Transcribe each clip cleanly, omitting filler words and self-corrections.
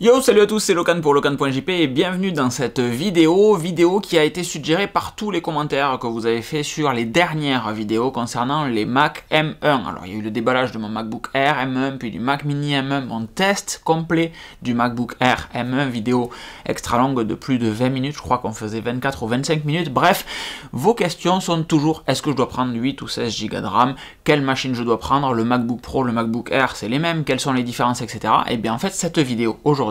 Yo, salut à tous, c'est Locan pour Locan.jp et bienvenue dans cette vidéo qui a été suggérée par tous les commentaires que vous avez fait sur les dernières vidéos concernant les Mac M1. Alors il y a eu le déballage de mon MacBook Air M1, puis du Mac Mini M1, mon test complet du MacBook Air M1, vidéo extra longue de plus de 20 minutes, je crois qu'on faisait 24 ou 25 minutes. Bref, vos questions sont toujours, est-ce que je dois prendre 8 ou 16 Go de RAM, quelle machine je dois prendre, le MacBook Pro, le MacBook Air, c'est les mêmes, quelles sont les différences, etc. Et bien en fait, cette vidéo aujourd'hui,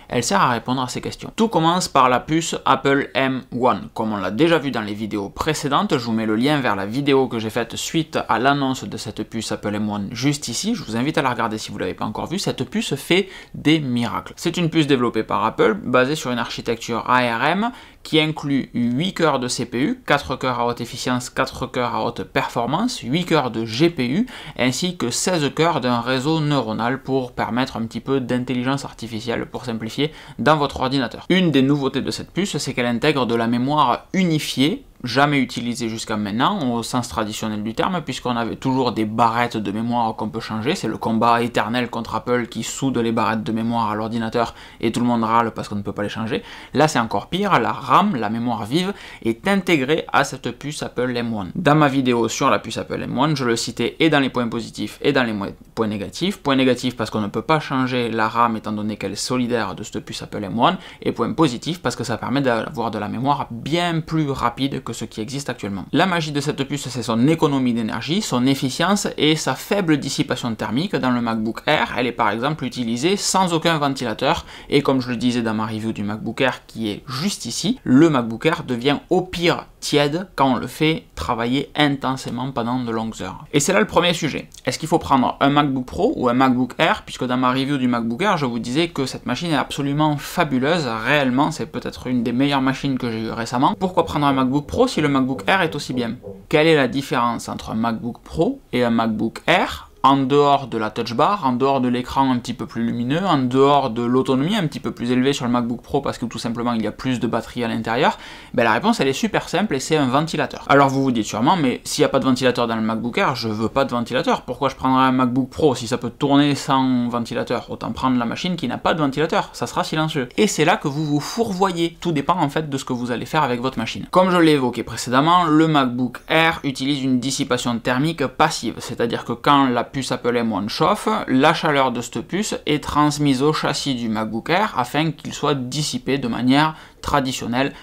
elle sert à répondre à ces questions. Tout commence par la puce Apple M1. Comme on l'a déjà vu dans les vidéos précédentes, je vous mets le lien vers la vidéo que j'ai faite suite à l'annonce de cette puce Apple M1 juste ici. Je vous invite à la regarder si vous ne l'avez pas encore vue. Cette puce fait des miracles. C'est une puce développée par Apple, basée sur une architecture ARM qui inclut 8 cœurs de CPU, 4 cœurs à haute efficience, 4 cœurs à haute performance, 8 cœurs de GPU, ainsi que 16 cœurs d'un réseau neuronal pour permettre un petit peu d'intelligence artificielle, pour simplifier, dans votre ordinateur. Une des nouveautés de cette puce, c'est qu'elle intègre de la mémoire unifiée, jamais utilisé jusqu'à maintenant au sens traditionnel du terme, puisqu'on avait toujours des barrettes de mémoire qu'on peut changer. C'est le combat éternel contre Apple qui soude les barrettes de mémoire à l'ordinateur et tout le monde râle parce qu'on ne peut pas les changer. Là c'est encore pire, la RAM, la mémoire vive, est intégrée à cette puce Apple M1. Dans ma vidéo sur la puce Apple M1, je le citais et dans les points positifs et dans les points négatifs. Point négatif parce qu'on ne peut pas changer la RAM étant donné qu'elle est solidaire de cette puce Apple M1, et point positif parce que ça permet d'avoir de la mémoire bien plus rapide que ce qui existe actuellement. La magie de cette puce, c'est son économie d'énergie, son efficience et sa faible dissipation thermique. Dans le MacBook Air, elle est par exemple utilisée sans aucun ventilateur, et comme je le disais dans ma review du MacBook Air qui est juste ici, le MacBook Air devient au pire tiède quand on le fait travailler intensément pendant de longues heures. Et c'est là le premier sujet. Est-ce qu'il faut prendre un MacBook Pro ou un MacBook Air? Puisque dans ma review du MacBook Air, je vous disais que cette machine est absolument fabuleuse. Réellement, c'est peut-être une des meilleures machines que j'ai eues récemment. Pourquoi prendre un MacBook Pro si le MacBook Air est aussi bien? Quelle est la différence entre un MacBook Pro et un MacBook Air? En dehors de la touch bar, en dehors de l'écran un petit peu plus lumineux, en dehors de l'autonomie un petit peu plus élevée sur le MacBook Pro parce que tout simplement il y a plus de batterie à l'intérieur, ben la réponse elle est super simple et c'est un ventilateur. Alors vous vous dites sûrement, mais s'il n'y a pas de ventilateur dans le MacBook Air, je veux pas de ventilateur, pourquoi je prendrais un MacBook Pro si ça peut tourner sans ventilateur? Autant prendre la machine qui n'a pas de ventilateur, ça sera silencieux. Et c'est là que vous vous fourvoyez, tout dépend en fait de ce que vous allez faire avec votre machine. Comme je l'ai évoqué précédemment, le MacBook Air utilise une dissipation thermique passive, c'est-à-dire que quand la puce Apple M1 chauffe, la chaleur de cette puce est transmise au châssis du MacBook Air afin qu'il soit dissipé de manière traditionnelle,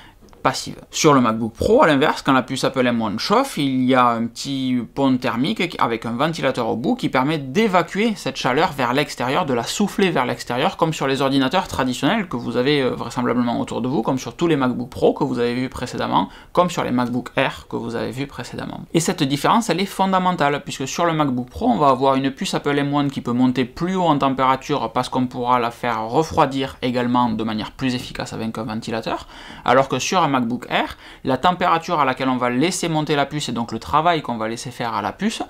passive. Sur le MacBook Pro, à l'inverse, quand la puce Apple M1 chauffe, il y a un petit pont thermique avec un ventilateur au bout qui permet d'évacuer cette chaleur vers l'extérieur, de la souffler vers l'extérieur, comme sur les ordinateurs traditionnels que vous avez vraisemblablement autour de vous, comme sur tous les MacBook Pro que vous avez vus précédemment, comme sur les MacBook Air que vous avez vus précédemment. Et cette différence, elle est fondamentale, puisque sur le MacBook Pro, on va avoir une puce Apple M1 qui peut monter plus haut en température parce qu'on pourra la faire refroidir également de manière plus efficace avec un ventilateur, alors que sur un MacBook Air, la température à laquelle on va laisser monter la puce et donc le travail qu'on va laisser faire à la puce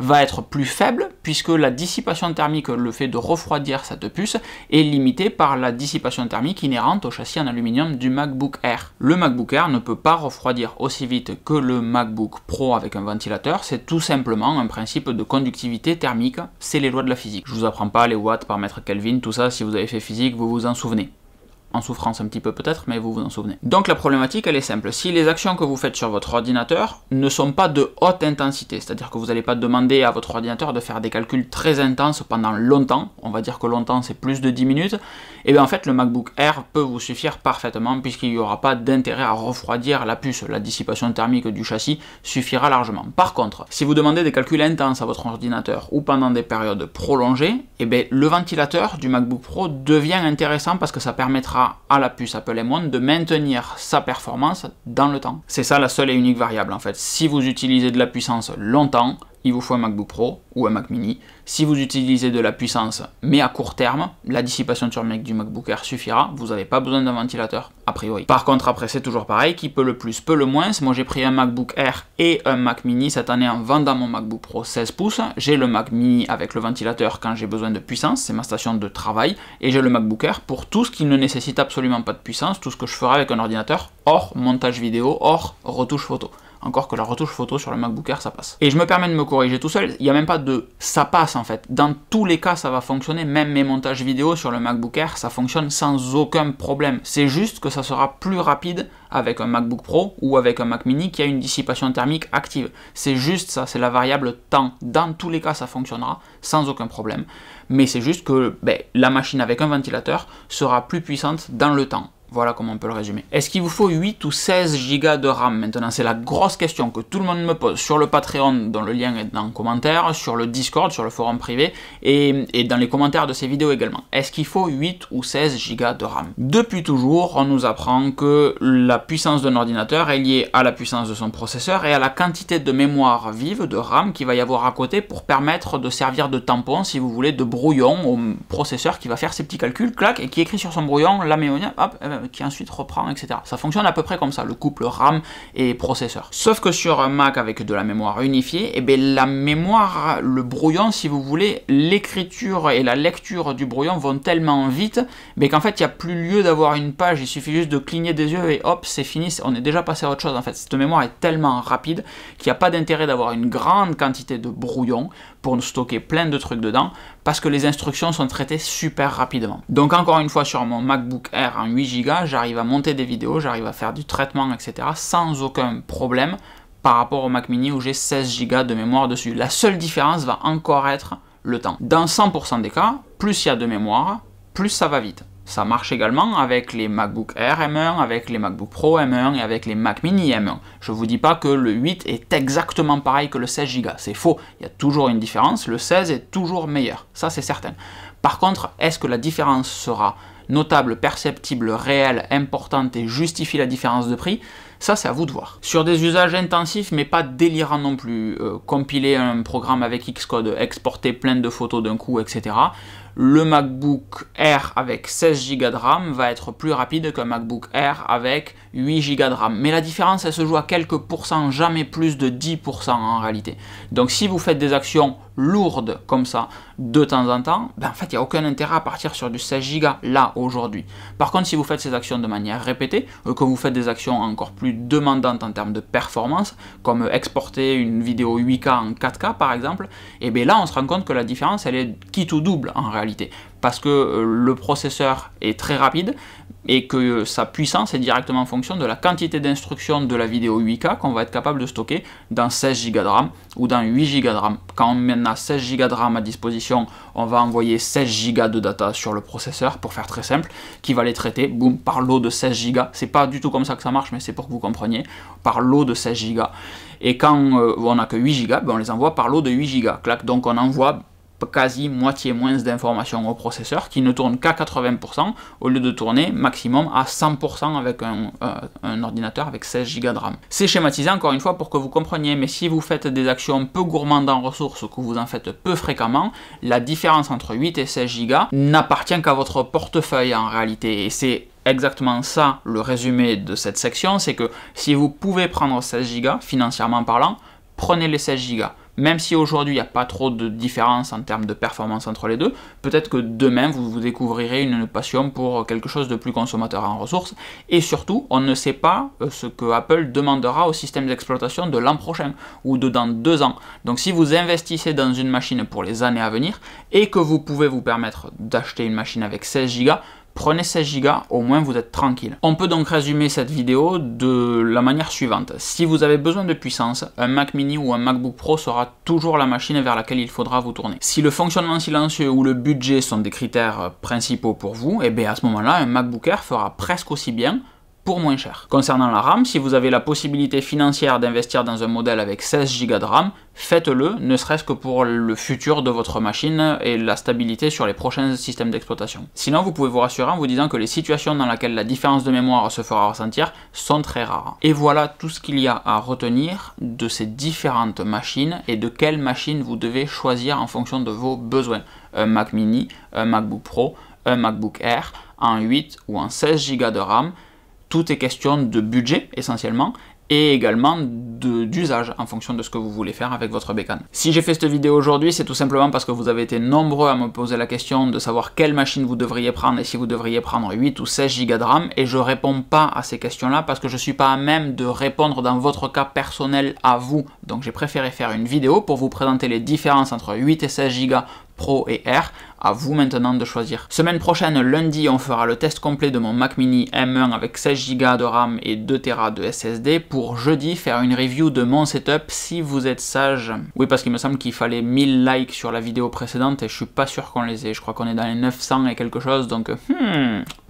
va être plus faible puisque la dissipation thermique, le fait de refroidir cette puce, est limitée par la dissipation thermique inhérente au châssis en aluminium du MacBook Air. Le MacBook Air ne peut pas refroidir aussi vite que le MacBook Pro avec un ventilateur, c'est tout simplement un principe de conductivité thermique, c'est les lois de la physique. Je vous apprends pas les watts par mètre Kelvin, tout ça si vous avez fait physique vous vous en souvenez. En souffrance un petit peu peut-être, mais vous vous en souvenez. Donc la problématique elle est simple, si les actions que vous faites sur votre ordinateur ne sont pas de haute intensité, c'est-à-dire que vous n'allez pas demander à votre ordinateur de faire des calculs très intenses pendant longtemps, on va dire que longtemps c'est plus de 10 minutes, et bien en fait le MacBook Air peut vous suffire parfaitement puisqu'il n'y aura pas d'intérêt à refroidir la puce, la dissipation thermique du châssis suffira largement. Par contre, si vous demandez des calculs intenses à votre ordinateur ou pendant des périodes prolongées, et bien le ventilateur du MacBook Pro devient intéressant parce que ça permettra à la puce Apple M1 de maintenir sa performance dans le temps. C'est ça la seule et unique variable en fait. Si vous utilisez de la puissance longtemps, il vous faut un MacBook Pro ou un Mac Mini. Si vous utilisez de la puissance mais à court terme, la dissipation thermique du MacBook Air suffira, vous n'avez pas besoin d'un ventilateur a priori. Par contre après c'est toujours pareil, qui peut le plus peut le moins. Moi j'ai pris un MacBook Air et un Mac Mini cette année en vendant mon MacBook Pro 16 pouces, j'ai le Mac Mini avec le ventilateur quand j'ai besoin de puissance, c'est ma station de travail, et j'ai le MacBook Air pour tout ce qui ne nécessite absolument pas de puissance, tout ce que je ferai avec un ordinateur hors montage vidéo, hors retouche photo. encore que la retouche photo sur le MacBook Air ça passe. Et je me permets de me corriger tout seul, il n'y a même pas de ça passe en fait, dans tous les cas ça va fonctionner, même mes montages vidéo sur le MacBook Air ça fonctionne sans aucun problème, c'est juste que ça sera plus rapide avec un MacBook Pro ou avec un Mac Mini qui a une dissipation thermique active. C'est juste ça, c'est la variable temps. Dans tous les cas, ça fonctionnera sans aucun problème. Mais c'est juste que la machine avec un ventilateur sera plus puissante dans le temps. Voilà comment on peut le résumer. Est-ce qu'il vous faut 8 ou 16 Go de RAM maintenant? C'est la grosse question que tout le monde me pose sur le Patreon, dont le lien est dans le commentaire, sur le Discord, sur le forum privé, et dans les commentaires de ces vidéos également. Est-ce qu'il faut 8 ou 16 Go de RAM? Depuis toujours, on nous apprend que la puissance d'un ordinateur est liée à la puissance de son processeur et à la quantité de mémoire vive, de RAM, qu'il va y avoir à côté pour permettre de servir de tampon, si vous voulez, de brouillon au processeur qui va faire ses petits calculs, clac, et qui écrit sur son brouillon la mémoire, hop, qui ensuite reprend, etc. Ça fonctionne à peu près comme ça, le couple RAM et processeur. Sauf que sur un Mac avec de la mémoire unifiée, la mémoire, le brouillon, si vous voulez, l'écriture et la lecture du brouillon vont tellement vite qu'en fait, il n'y a plus lieu d'avoir une page, il suffit juste de cligner des yeux et hop, c'est fini, on est déjà passé à autre chose. En fait, cette mémoire est tellement rapide qu'il n'y a pas d'intérêt d'avoir une grande quantité de brouillon pour stocker plein de trucs dedans, parce que les instructions sont traitées super rapidement. Donc encore une fois, sur mon MacBook Air en 8 Go, j'arrive à monter des vidéos, j'arrive à faire du traitement, etc. sans aucun problème par rapport au Mac Mini où j'ai 16 Go de mémoire dessus. La seule différence va encore être le temps. Dans 100% des cas, plus il y a de mémoire, plus ça va vite. Ça marche également avec les MacBook Air M1, avec les MacBook Pro M1 et avec les Mac Mini M1. Je ne vous dis pas que le 8 est exactement pareil que le 16 Go, c'est faux. Il y a toujours une différence, le 16 est toujours meilleur, ça c'est certain. Par contre, est-ce que la différence sera notable, perceptible, réelle, importante et justifie la différence de prix? Ça, c'est à vous de voir. Sur des usages intensifs, mais pas délirants non plus, compiler un programme avec Xcode, exporter plein de photos d'un coup, etc., le MacBook Air avec 16 Go de RAM va être plus rapide qu'un MacBook Air avec 8 Go de RAM. Mais la différence, elle se joue à quelques pourcents, jamais plus de 10% en réalité. Donc si vous faites des actions lourdes comme ça de temps en temps, en fait, il n'y a aucun intérêt à partir sur du 16 Go là, aujourd'hui. Par contre, si vous faites ces actions de manière répétée, que vous faites des actions encore plus demandantes en termes de performance, comme exporter une vidéo 8K en 4K par exemple, et bien là, on se rend compte que la différence, elle est quitte ou double en réalité. Parce que le processeur est très rapide et que sa puissance est directement en fonction de la quantité d'instructions de la vidéo 8K qu'on va être capable de stocker dans 16 Go de RAM ou dans 8 Go de RAM. Quand on a 16 Go de RAM à disposition, on va envoyer 16 Go de data sur le processeur, pour faire très simple, qui va les traiter, boum, par lot de 16 Go. C'est pas du tout comme ça que ça marche, mais c'est pour que vous compreniez, par lot de 16 Go. Et quand on n'a que 8 Go, on les envoie par lot de 8 Go. Clac, donc on envoie quasi moitié moins d'informations au processeur qui ne tourne qu'à 80% au lieu de tourner maximum à 100% avec un ordinateur avec 16 Go de RAM. C'est schématisé encore une fois pour que vous compreniez, mais si vous faites des actions peu gourmandes en ressources, que vous en faites peu fréquemment, la différence entre 8 et 16 Go n'appartient qu'à votre portefeuille en réalité, et c'est exactement ça le résumé de cette section, c'est que si vous pouvez prendre 16 Go financièrement parlant, prenez les 16 Go. Même si aujourd'hui il n'y a pas trop de différence en termes de performance entre les deux, peut-être que demain vous découvrirez une passion pour quelque chose de plus consommateur en ressources. Et surtout, on ne sait pas ce que Apple demandera au système d'exploitation de l'an prochain ou de dans 2 ans. Donc si vous investissez dans une machine pour les années à venir et que vous pouvez vous permettre d'acheter une machine avec 16 Go, prenez 16 Go, au moins vous êtes tranquille. On peut donc résumer cette vidéo de la manière suivante. Si vous avez besoin de puissance, un Mac Mini ou un MacBook Pro sera toujours la machine vers laquelle il faudra vous tourner. Si le fonctionnement silencieux ou le budget sont des critères principaux pour vous, et bien à ce moment-là, un MacBook Air fera presque aussi bien pour moins cher. Concernant la RAM, si vous avez la possibilité financière d'investir dans un modèle avec 16 Go de RAM, faites-le, ne serait-ce que pour le futur de votre machine et la stabilité sur les prochains systèmes d'exploitation. Sinon, vous pouvez vous rassurer en vous disant que les situations dans lesquelles la différence de mémoire se fera ressentir sont très rares. Et voilà tout ce qu'il y a à retenir de ces différentes machines et de quelle machine vous devez choisir en fonction de vos besoins. Un Mac Mini, un MacBook Pro, un MacBook Air, en 8 ou en 16 Go de RAM. Tout est question de budget essentiellement et également d'usage en fonction de ce que vous voulez faire avec votre bécane. Si j'ai fait cette vidéo aujourd'hui, c'est tout simplement parce que vous avez été nombreux à me poser la question de savoir quelle machine vous devriez prendre et si vous devriez prendre 8 ou 16 Go de RAM, et je réponds pas à ces questions-là parce que je suis pas à même de répondre dans votre cas personnel à vous. Donc j'ai préféré faire une vidéo pour vous présenter les différences entre 8 et 16 Go Pro et R, à vous maintenant de choisir. Semaine prochaine, lundi, on fera le test complet de mon Mac Mini M1 avec 16 Go de RAM et 2 Tera de SSD pour jeudi faire une review de mon setup si vous êtes sage. Oui, parce qu'il me semble qu'il fallait 1000 likes sur la vidéo précédente et je suis pas sûr qu'on les ait. Je crois qu'on est dans les 900 et quelque chose, donc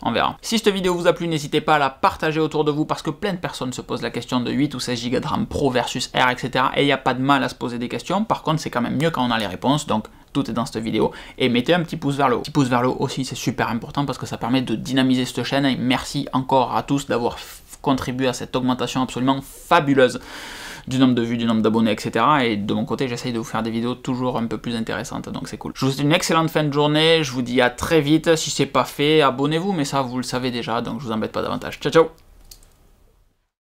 on verra. Si cette vidéo vous a plu, n'hésitez pas à la partager autour de vous parce que plein de personnes se posent la question de 8 ou 16 Go de RAM Pro versus R, etc. Et il n'y a pas de mal à se poser des questions. Par contre, c'est quand même mieux quand on a les réponses, donc tout est dans cette vidéo, et mettez un petit pouce vers le haut. Petit pouce vers le haut aussi, c'est super important parce que ça permet de dynamiser cette chaîne, et merci encore à tous d'avoir contribué à cette augmentation absolument fabuleuse du nombre de vues, du nombre d'abonnés, etc. Et de mon côté, j'essaye de vous faire des vidéos toujours un peu plus intéressantes, donc c'est cool. Je vous souhaite une excellente fin de journée, je vous dis à très vite. Si c'est pas fait, abonnez-vous, mais ça vous le savez déjà, donc je vous embête pas davantage. Ciao ciao.